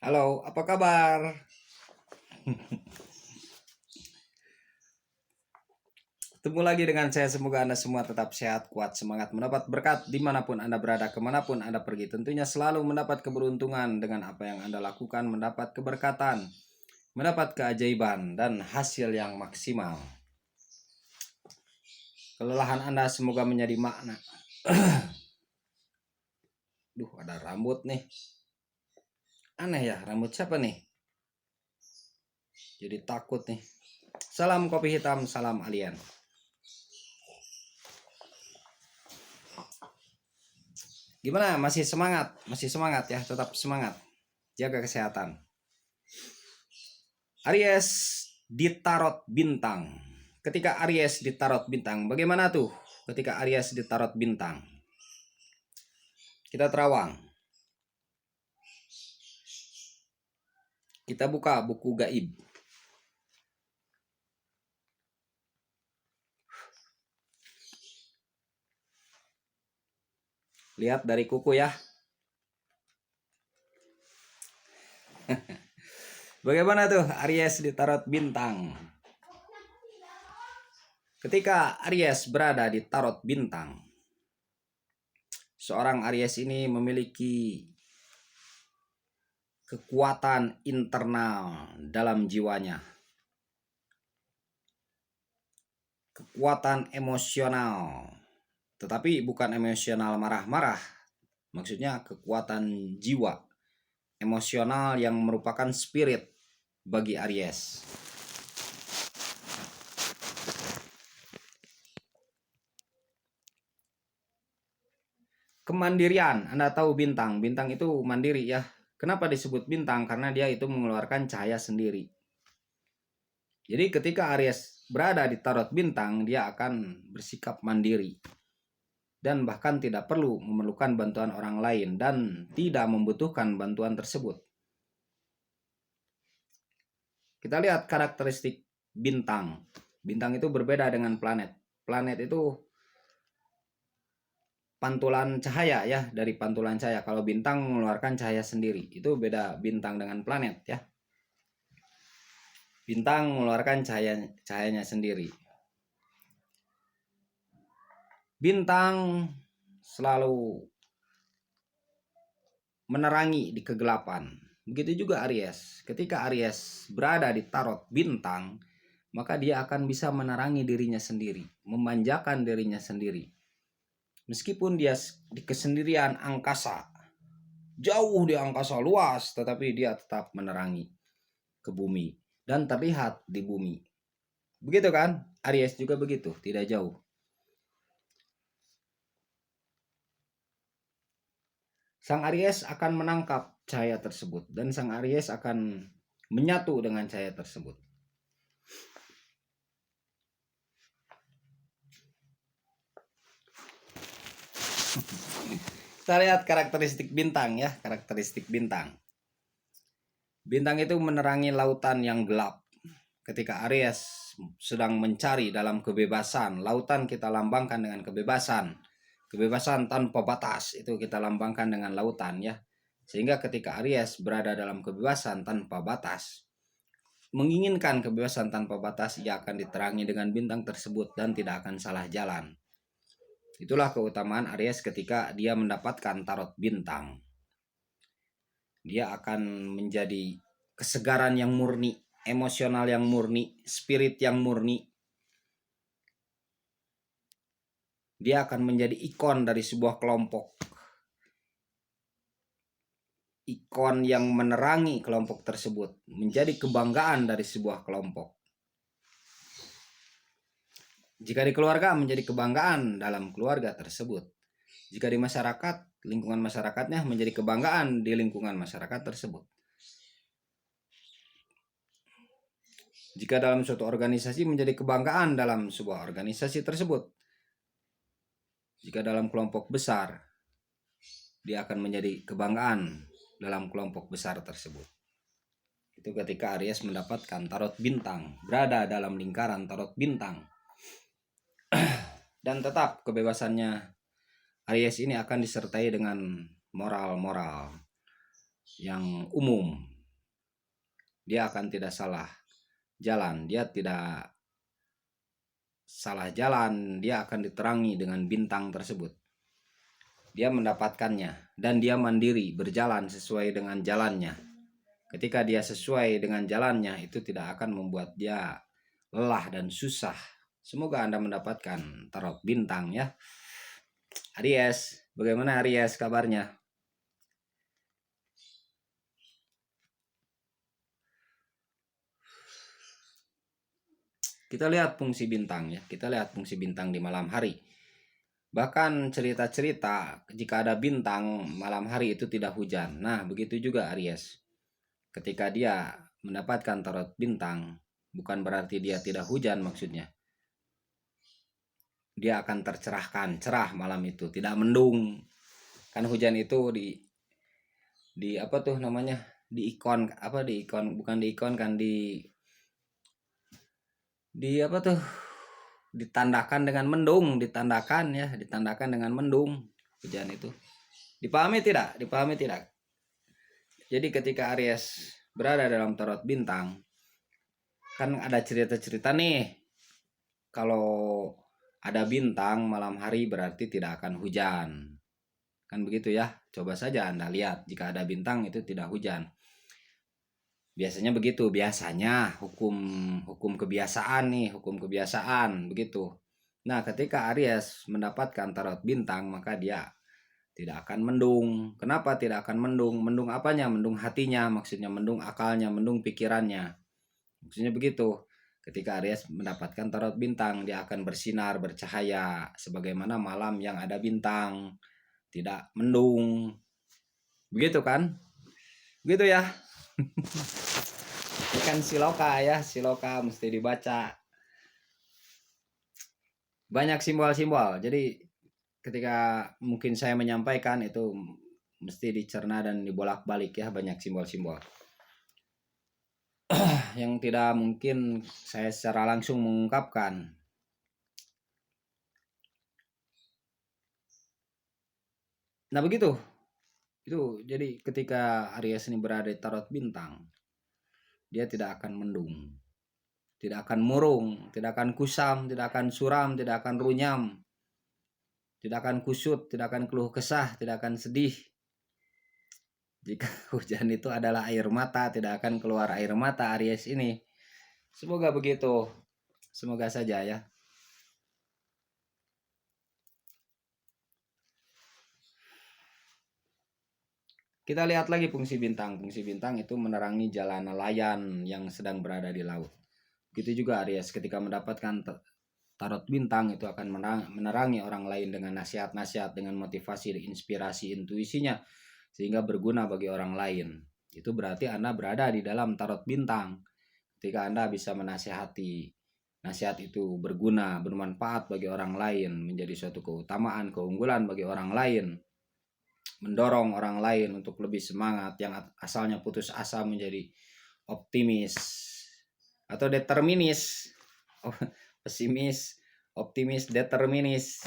Halo, apa kabar? Ketemu lagi dengan saya, semoga Anda semua tetap sehat, kuat, semangat, mendapat berkat dimanapun Anda berada, kemanapun Anda pergi. Tentunya selalu mendapat keberuntungan dengan apa yang Anda lakukan, mendapat keberkatan, mendapat keajaiban, dan hasil yang maksimal. Kelelahan Anda semoga menjadi makna. Duh, ada rambut nih. Aneh ya, rambut siapa nih? Jadi takut nih. Salam kopi hitam, salam alien. Gimana? Masih semangat? Masih semangat ya, tetap semangat. Jaga kesehatan. Aries di tarot bintang. Ketika Aries di tarot bintang, bagaimana tuh? Ketika Aries di tarot bintang, kita terawang. Kita buka buku gaib. Lihat dari kuku ya. Bagaimana tuh Aries di tarot bintang? Ketika Aries berada di tarot bintang, seorang Aries ini memiliki kekuatan internal dalam jiwanya, kekuatan emosional, tetapi bukan emosional marah-marah, maksudnya kekuatan jiwa, emosional yang merupakan spirit bagi Aries. Kemandirian, Anda tahu bintang, bintang itu mandiri ya. Kenapa disebut bintang? Karena dia itu mengeluarkan cahaya sendiri. Jadi ketika Aries berada di tarot bintang, dia akan bersikap mandiri dan bahkan tidak perlu memerlukan bantuan orang lain dan tidak membutuhkan bantuan tersebut. Kita lihat karakteristik bintang. Bintang itu berbeda dengan planet. Planet itu pantulan cahaya ya, dari pantulan cahaya. Kalau bintang mengeluarkan cahaya sendiri. Itu beda bintang dengan planet ya. Bintang mengeluarkan cahayanya sendiri. Bintang selalu menerangi di kegelapan. Begitu juga Aries. Ketika Aries berada di tarot bintang, maka dia akan bisa menerangi dirinya sendiri, memanjakan dirinya sendiri. Meskipun dia di kesendirian angkasa, jauh di angkasa luas, tetapi dia tetap menerangi ke bumi dan terlihat di bumi. Begitu kan? Aries juga begitu, tidak jauh. Sang Aries akan menangkap cahaya tersebut dan sang Aries akan menyatu dengan cahaya tersebut. Kita lihat karakteristik bintang ya, karakteristik bintang. Bintang itu menerangi lautan yang gelap. Ketika Aries sedang mencari dalam kebebasan, lautan kita lambangkan dengan kebebasan. Kebebasan tanpa batas itu kita lambangkan dengan lautan ya. Sehingga ketika Aries berada dalam kebebasan tanpa batas, menginginkan kebebasan tanpa batas, ia akan diterangi dengan bintang tersebut dan tidak akan salah jalan. Itulah keutamaan Aries ketika dia mendapatkan tarot bintang. Dia akan menjadi kesegaran yang murni, emosional yang murni, spirit yang murni. Dia akan menjadi ikon dari sebuah kelompok. Ikon yang menerangi kelompok tersebut, menjadi kebanggaan dari sebuah kelompok. Jika di keluarga, menjadi kebanggaan dalam keluarga tersebut. Jika di masyarakat, lingkungan masyarakatnya menjadi kebanggaan di lingkungan masyarakat tersebut. Jika dalam suatu organisasi, menjadi kebanggaan dalam sebuah organisasi tersebut. Jika dalam kelompok besar, dia akan menjadi kebanggaan dalam kelompok besar tersebut. Itu ketika Aries mendapatkan tarot bintang, berada dalam lingkaran tarot bintang. Dan tetap kebebasannya Aries ini akan disertai dengan moral-moral yang umum, dia akan tidak salah jalan, dia tidak salah jalan, dia akan diterangi dengan bintang tersebut. Dia mendapatkannya dan dia mandiri berjalan sesuai dengan jalannya. Ketika dia sesuai dengan jalannya, itu tidak akan membuat dia lelah dan susah. Semoga Anda mendapatkan tarot bintang ya. Aries, bagaimana Aries kabarnya? Kita lihat fungsi bintang ya. Kita lihat fungsi bintang di malam hari. Bahkan cerita-cerita jika ada bintang malam hari itu tidak hujan. Nah, begitu juga Aries. Ketika dia mendapatkan tarot bintang, bukan berarti dia tidak hujan maksudnya. Dia akan tercerahkan, cerah malam itu, tidak mendung. Kan hujan itu di apa tuh namanya? Di ikon apa di ikon bukan di ikon kan di apa tuh? Ditandakan dengan mendung, ditandakan dengan mendung hujan itu. Dipahami tidak? Dipahami tidak? Jadi ketika Aries berada dalam tarot bintang, kan ada cerita-cerita nih. Kalau ada bintang malam hari berarti tidak akan hujan. Kan begitu ya. Coba saja Anda lihat, jika ada bintang itu tidak hujan. Biasanya begitu, biasanya hukum kebiasaan nih, hukum kebiasaan begitu. Nah, ketika Aries mendapatkan tarot bintang, maka dia tidak akan mendung. Kenapa tidak akan mendung? Mendung apanya? Mendung hatinya, maksudnya mendung akalnya, mendung pikirannya. Maksudnya begitu. Ketika Aries mendapatkan tarot bintang, dia akan bersinar, bercahaya sebagaimana malam yang ada bintang, tidak mendung. Begitu kan? Begitu ya. Ini kan siloka ya, siloka mesti dibaca. Banyak simbol-simbol. Jadi ketika mungkin saya menyampaikan itu mesti dicerna dan dibolak-balik ya, banyak simbol-simbol. Yang tidak mungkin saya secara langsung mengungkapkan. Nah begitu. Itu jadi ketika Aries ini berada di tarot bintang, dia tidak akan mendung, tidak akan murung, tidak akan kusam, tidak akan suram, tidak akan runyam, tidak akan kusut, tidak akan keluh kesah, tidak akan sedih. Jika hujan itu adalah air mata, tidak akan keluar air mata Aries ini. Semoga begitu. Semoga saja ya. Kita lihat lagi fungsi bintang. Fungsi bintang itu menerangi jalan nelayan yang sedang berada di laut. Begitu juga Aries ketika mendapatkan tarot bintang itu akan menerangi orang lain dengan nasihat-nasihat, dengan motivasi, inspirasi, intuisinya sehingga berguna bagi orang lain. Itu berarti Anda berada di dalam tarot bintang. Ketika Anda bisa menasihati, nasihat itu berguna, bermanfaat bagi orang lain, menjadi suatu keutamaan, keunggulan bagi orang lain, mendorong orang lain untuk lebih semangat, yang asalnya putus asa menjadi optimis atau determinis, pesimis, optimis, determinis.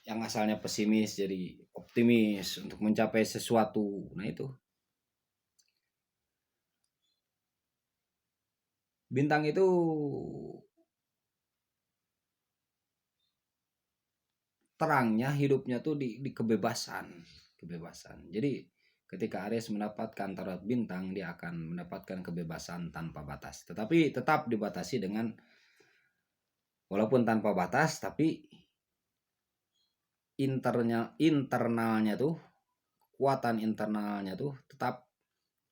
Yang asalnya pesimis jadi optimis untuk mencapai sesuatu. Nah itu. Bintang itu terangnya hidupnya tuh di kebebasan. Jadi ketika Aries mendapatkan tarot bintang, dia akan mendapatkan kebebasan tanpa batas. Tetapi tetap dibatasi dengan, walaupun tanpa batas, tapi internalnya tuh, kekuatan internalnya tuh tetap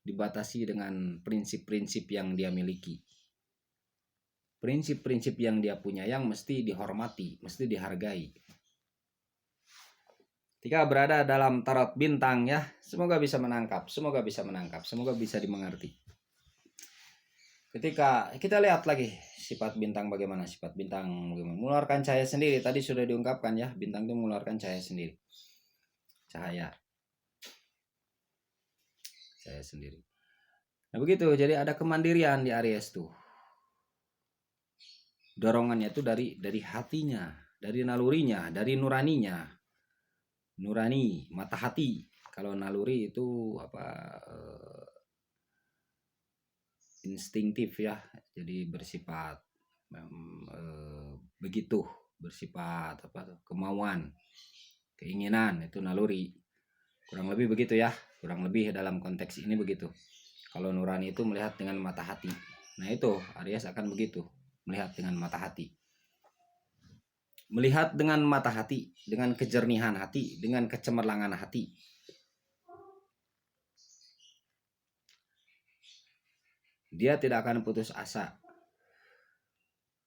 dibatasi dengan prinsip-prinsip yang dia miliki. Prinsip-prinsip yang dia punya yang mesti dihormati, mesti dihargai. Ketika berada dalam tarot bintang ya, semoga bisa menangkap, semoga bisa dimengerti. Ketika kita lihat lagi sifat bintang bagaimana, mengeluarkan cahaya sendiri. Tadi sudah diungkapkan ya, bintang itu mengeluarkan cahaya sendiri. Cahaya sendiri. Nah begitu, jadi ada kemandirian di Aries tuh. Dorongannya itu dari hatinya, dari nalurinya, dari nuraninya. Nurani, mata hati. Kalau naluri itu instingtif ya, jadi bersifat begitu, bersifat kemauan, keinginan, itu naluri. Kurang lebih begitu ya, kurang lebih dalam konteks ini begitu. Kalau nurani itu melihat dengan mata hati. Nah itu Aries akan begitu, melihat dengan mata hati. Melihat dengan mata hati, dengan kejernihan hati, dengan kecemerlangan hati. Dia tidak akan putus asa.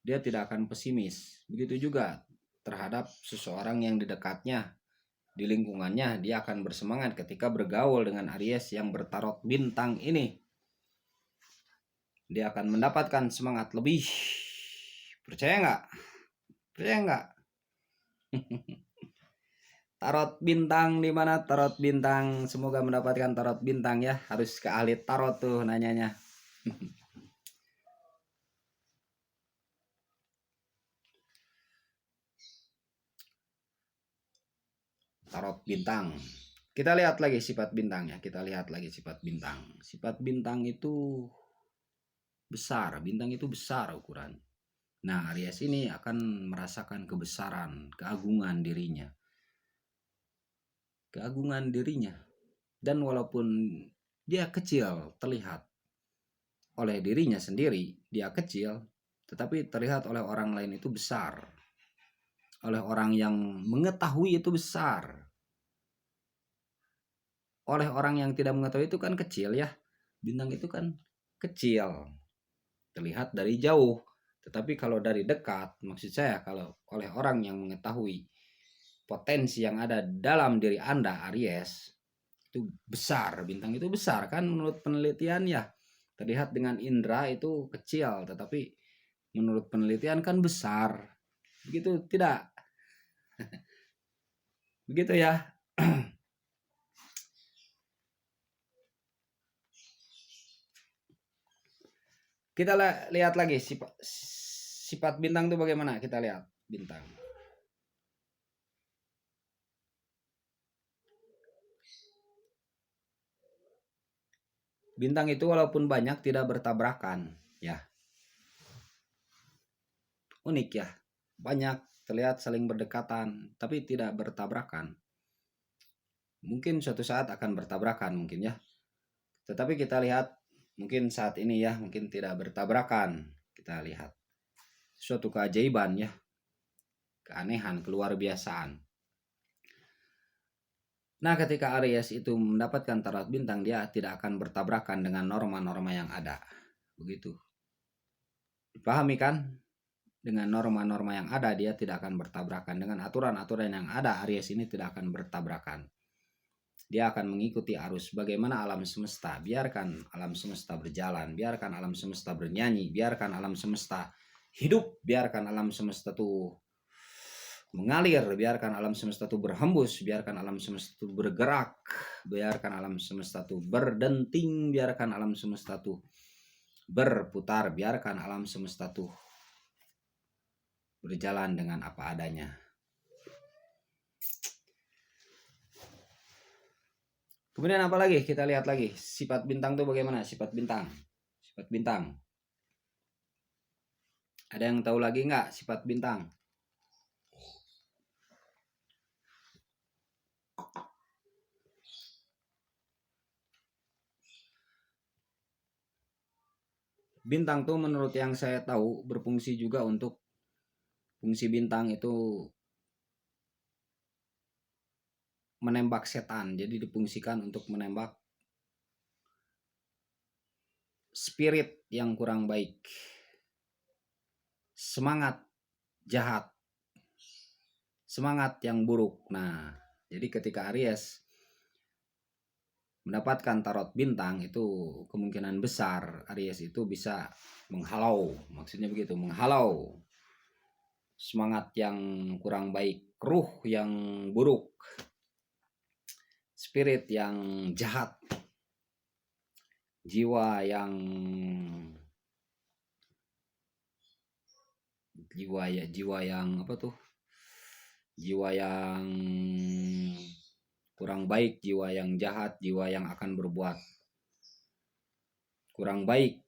Dia tidak akan pesimis. Begitu juga terhadap seseorang yang di dekatnya, di lingkungannya, dia akan bersemangat ketika bergaul dengan Aries yang bertarot bintang ini. Dia akan mendapatkan semangat lebih. Percaya nggak? Percaya nggak? Tarot bintang di mana tarot bintang? Semoga mendapatkan tarot bintang ya. Harus ke ahli tarot tuh nanyanya. Tarot bintang. Kita lihat lagi sifat bintangnya. Kita lihat lagi sifat bintang. Sifat bintang itu besar. Bintang itu besar ukuran. Nah, Aries ini akan merasakan kebesaran, keagungan dirinya. Keagungan dirinya. Dan walaupun dia kecil terlihat oleh dirinya sendiri, dia kecil, tetapi terlihat oleh orang lain itu besar. Oleh orang yang mengetahui itu besar. Oleh orang yang tidak mengetahui itu kan kecil ya. Bintang itu kan kecil, terlihat dari jauh. Tetapi kalau dari dekat, maksud saya kalau oleh orang yang mengetahui potensi yang ada dalam diri Anda, Aries, itu besar. Bintang itu besar kan menurut penelitian ya. Terlihat dengan indera itu kecil, tetapi menurut penelitian kan besar. Begitu tidak? Begitu ya. Kita lihat lagi sifat bintang itu bagaimana? Kita lihat bintang. Bintang itu walaupun banyak tidak bertabrakan, ya. Unik ya. Banyak terlihat saling berdekatan, tapi tidak bertabrakan. Mungkin suatu saat akan bertabrakan mungkin ya. Tetapi kita lihat mungkin saat ini ya, mungkin tidak bertabrakan. Kita lihat suatu keajaiban ya. Keanehan, keluar biasaan. Nah, ketika Aries itu mendapatkan tarot bintang, dia tidak akan bertabrakan dengan norma-norma yang ada. Begitu. Dipahami kan? Dengan norma-norma yang ada, dia tidak akan bertabrakan. Dengan aturan-aturan yang ada, Aries ini tidak akan bertabrakan. Dia akan mengikuti arus bagaimana alam semesta. Biarkan alam semesta berjalan. Biarkan alam semesta bernyanyi. Biarkan alam semesta hidup. Biarkan alam semesta tuh mengalir, biarkan alam semesta itu berhembus, biarkan alam semesta itu bergerak, biarkan alam semesta itu berdenting, biarkan alam semesta itu berputar, biarkan alam semesta itu berjalan dengan apa adanya. Kemudian apa lagi? Kita lihat lagi sifat bintang itu bagaimana? Sifat bintang. Sifat bintang. Ada yang tahu lagi nggak sifat bintang? Bintang tuh menurut yang saya tahu berfungsi juga untuk fungsi bintang itu menembak setan. Jadi difungsikan untuk menembak spirit yang kurang baik. Semangat jahat. Semangat yang buruk. Nah, jadi ketika Aries mendapatkan tarot bintang itu kemungkinan besar Aries itu bisa menghalau, maksudnya begitu, menghalau semangat yang kurang baik, ruh yang buruk, spirit yang jahat, jiwa yang apa tuh, jiwa yang kurang baik jiwa yang jahat, jiwa yang akan berbuat kurang baik,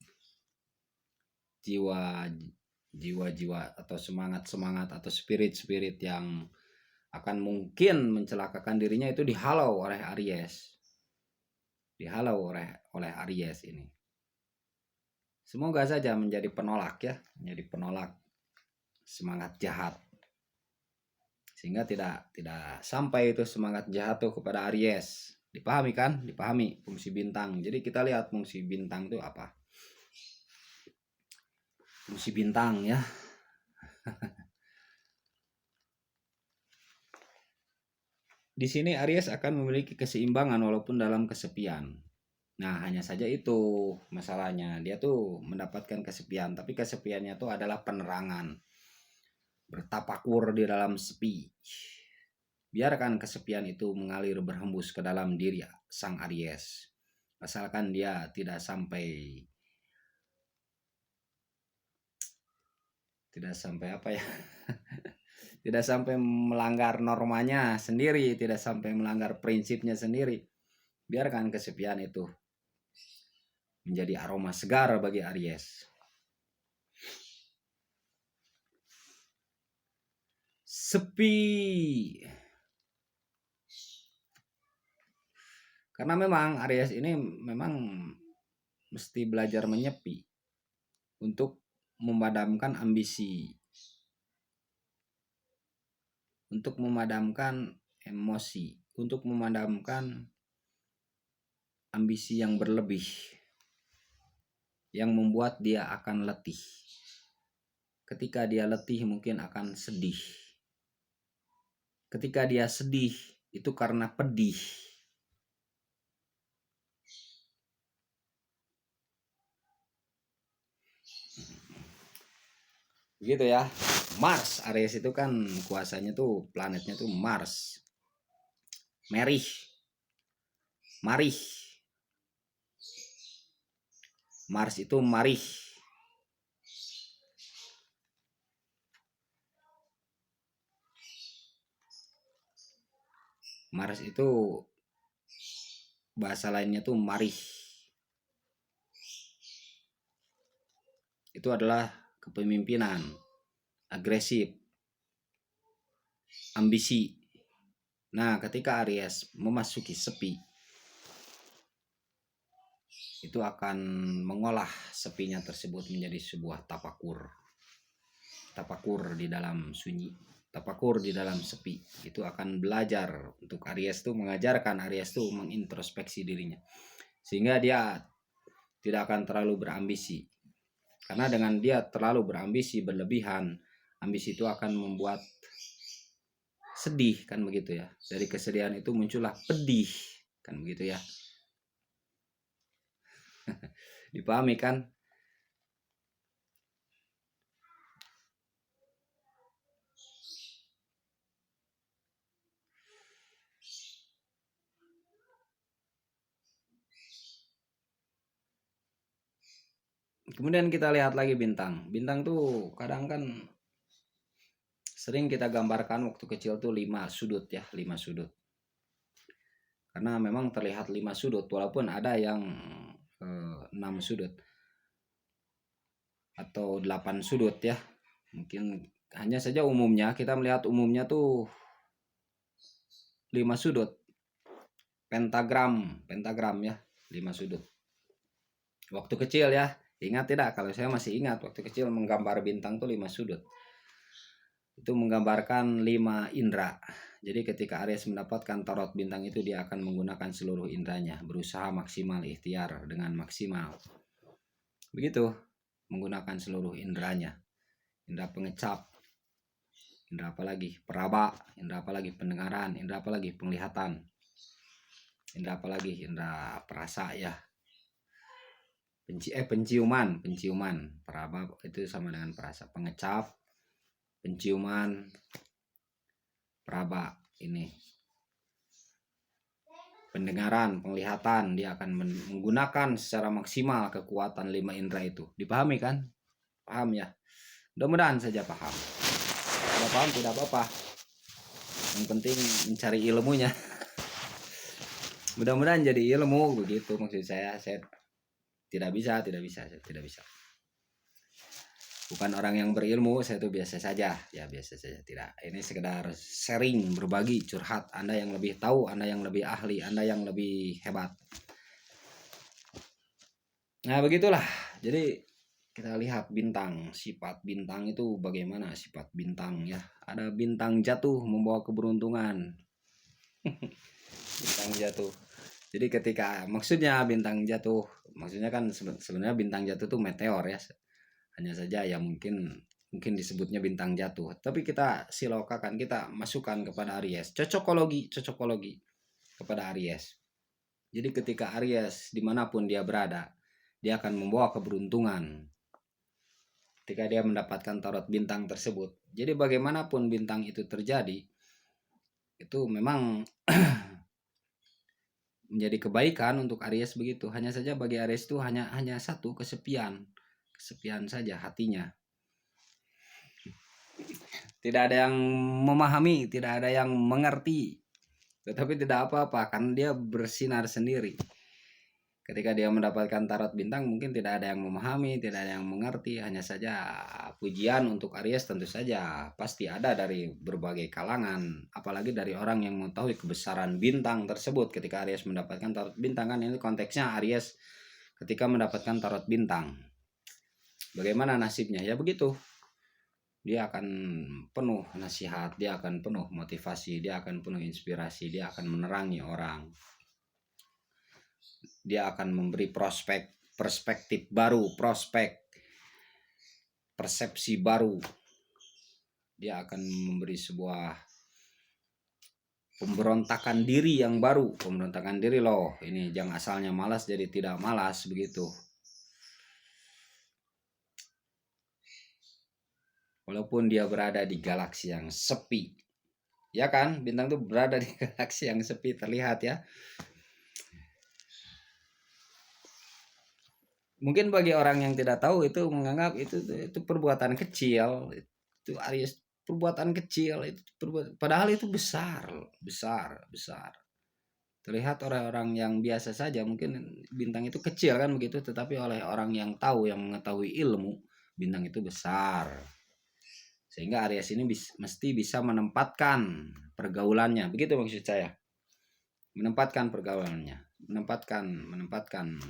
jiwa-jiwa atau semangat atau spirit yang akan mungkin mencelakakan dirinya itu dihalau oleh Aries. Dihalau oleh Aries ini. Semoga saja menjadi penolak ya, menjadi penolak semangat jahat. Sehingga tidak sampai itu semangat jahat tuh kepada Aries. Dipahami kan? Dipahami fungsi bintang. Jadi kita lihat fungsi bintang itu apa. Fungsi bintang ya. Di sini Aries akan memiliki keseimbangan walaupun dalam kesepian. Nah, hanya saja itu masalahnya. Dia tuh mendapatkan kesepian, tapi kesepiannya tuh adalah penerangan. Bertapakur di dalam sepi. Biarkan kesepian itu mengalir berhembus ke dalam diri sang Aries. Asalkan dia tidak sampai apa ya? Tidak sampai melanggar normanya sendiri, tidak sampai melanggar prinsipnya sendiri. Biarkan kesepian itu menjadi aroma segar bagi Aries. Sepi. Karena memang Aries ini memang mesti belajar menyepi untuk memadamkan ambisi, untuk memadamkan emosi, untuk memadamkan ambisi yang berlebih yang membuat dia akan letih. Ketika dia letih mungkin akan sedih. Ketika dia sedih itu karena pedih. Begitu ya. Mars, Aries itu kan kuasanya tuh planetnya tuh Mars. Marih. Mars itu marih. Mars itu bahasa lainnya tuh marih. Itu adalah kepemimpinan, agresif, ambisi. Nah, ketika Aries memasuki sepi, itu akan mengolah sepinya tersebut menjadi sebuah tapakur. Tapakur di dalam sunyi, tapakur di dalam sepi. Itu akan belajar untuk Aries tuh, mengajarkan Aries tuh mengintrospeksi dirinya. Sehingga dia tidak akan terlalu berambisi. Karena dengan dia terlalu berambisi berlebihan, ambisi itu akan membuat sedih kan begitu ya. Dari kesedihan itu muncullah pedih kan begitu ya. Dipahami kan? Kemudian kita lihat lagi bintang. Bintang tuh kadang kan sering kita gambarkan waktu kecil tuh 5 sudut ya, 5 sudut. Karena memang terlihat 5 sudut walaupun ada yang 6 sudut atau 8 sudut ya. Mungkin hanya saja umumnya kita melihat umumnya tuh 5 sudut. Pentagram ya, 5 sudut. Waktu kecil ya, ingat tidak? Kalau saya masih ingat waktu kecil menggambar bintang tuh 5 sudut. Itu menggambarkan 5 indera. Jadi ketika Aries mendapatkan tarot bintang itu dia akan menggunakan seluruh inderanya, berusaha maksimal, ikhtiar dengan maksimal. Begitu, menggunakan seluruh inderanya. Indera pengecap, indera apa lagi? Peraba, indera apa lagi? Pendengaran, indera apa lagi? Penglihatan. Indera apa lagi? Indera perasa ya. Penciuman. Peraba itu sama dengan perasa. Pengecap, penciuman, peraba ini. Pendengaran, penglihatan, dia akan menggunakan secara maksimal kekuatan 5 indera itu. Dipahami kan? Paham ya? Mudah-mudahan saja paham. Tidak paham tidak apa-apa. Yang penting mencari ilmunya. Mudah-mudahan jadi ilmu begitu maksud saya. Saya tidak bisa, saya tidak bisa. Bukan orang yang berilmu, saya itu biasa saja. Ya biasa saja, tidak. Ini sekedar sharing, berbagi, curhat. Anda yang lebih tahu, Anda yang lebih ahli, Anda yang lebih hebat. Nah, begitulah. Jadi kita lihat bintang, sifat bintang itu bagaimana sifat bintang ya. Ada bintang jatuh membawa keberuntungan. Bintang jatuh. Jadi ketika maksudnya bintang jatuh, maksudnya kan sebenarnya bintang jatuh itu meteor ya. Hanya saja ya mungkin disebutnya bintang jatuh. Tapi kita silokakan, kita masukkan kepada Aries. Cocokologi kepada Aries. Jadi ketika Aries dimanapun dia berada, dia akan membawa keberuntungan. Ketika dia mendapatkan tarot bintang tersebut. Jadi bagaimanapun bintang itu terjadi, itu memang menjadi kebaikan untuk Aries begitu. Hanya saja bagi Aries itu hanya satu, kesepian saja hatinya. Tidak ada yang memahami, tidak ada yang mengerti. Tetapi tidak apa-apa, kan dia bersinar sendiri. Ketika dia mendapatkan tarot bintang, mungkin tidak ada yang memahami, tidak ada yang mengerti. Hanya saja pujian untuk Aries tentu saja pasti ada dari berbagai kalangan. Apalagi dari orang yang mengetahui kebesaran bintang tersebut. Ketika Aries mendapatkan tarot bintang, kan ini konteksnya Aries ketika mendapatkan tarot bintang. Bagaimana nasibnya? Ya begitu. Dia akan penuh nasihat, dia akan penuh motivasi, dia akan penuh inspirasi, dia akan menerangi orang. Dia akan memberi perspektif baru, persepsi baru. Dia akan memberi sebuah pemberontakan diri yang baru. Pemberontakan diri loh, ini jangan asalnya malas jadi tidak malas begitu. Walaupun dia berada di galaksi yang sepi. Ya kan, bintang itu berada di galaksi yang sepi, terlihat ya. Mungkin bagi orang yang tidak tahu itu menganggap itu perbuatan kecil. Itu Aries perbuatan kecil itu padahal itu besar. Terlihat orang-orang yang biasa saja mungkin bintang itu kecil kan begitu, tetapi oleh orang yang tahu, yang mengetahui ilmu, bintang itu besar. Sehingga Aries ini mesti bisa menempatkan pergaulannya, begitu maksud saya. Menempatkan pergaulannya, menempatkan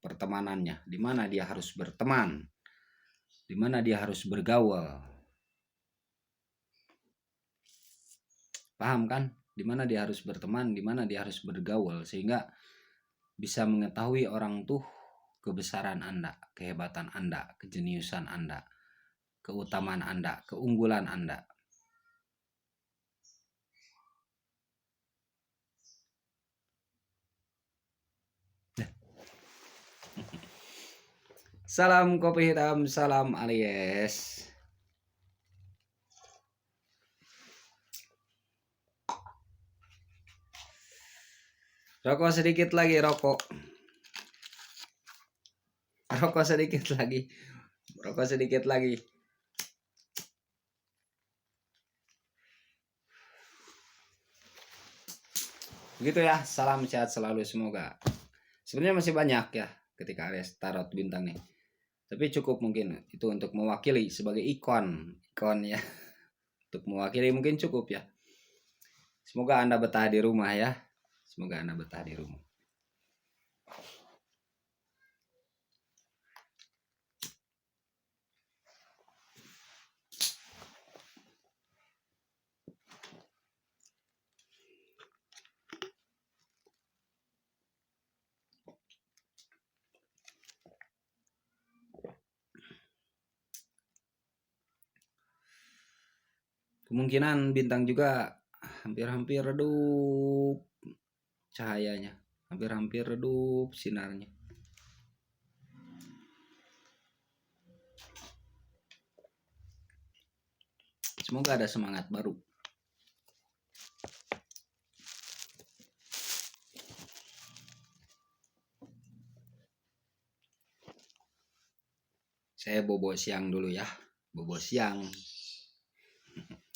pertemanannya, di mana dia harus berteman, di mana dia harus bergaul. Paham kan? Di mana dia harus berteman, di mana dia harus bergaul, sehingga bisa mengetahui orang tuh kebesaran Anda, kehebatan Anda, kejeniusan Anda, keutamaan Anda, keunggulan Anda. Salam kopi hitam, salam Aries. Rokok sedikit lagi, rokok sedikit lagi. Begitu ya, salam sehat selalu semoga. Sebenarnya masih banyak ya ketika Aries tarot bintang nih. Tapi cukup mungkin itu untuk mewakili sebagai ikon ya. Untuk mewakili mungkin cukup ya. Semoga Anda betah di rumah ya. Semoga Anda betah di rumah. Kemungkinan bintang juga hampir-hampir redup cahayanya. Hampir-hampir redup sinarnya. Semoga ada semangat baru. Saya bobo siang dulu ya. Bobo siang.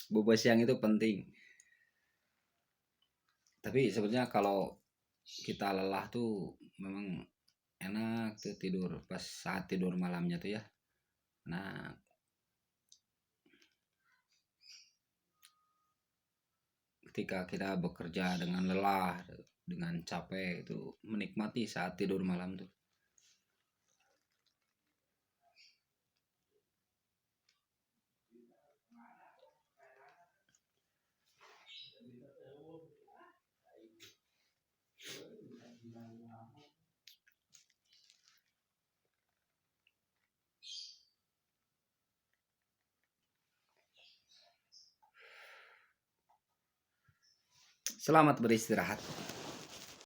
Bobo siang itu penting. Tapi sebenarnya kalau kita lelah tuh memang enak tuh tidur pas saat tidur malamnya tuh ya. Nah, ketika kita bekerja dengan lelah, dengan capek itu menikmati saat tidur malam tuh. Selamat beristirahat.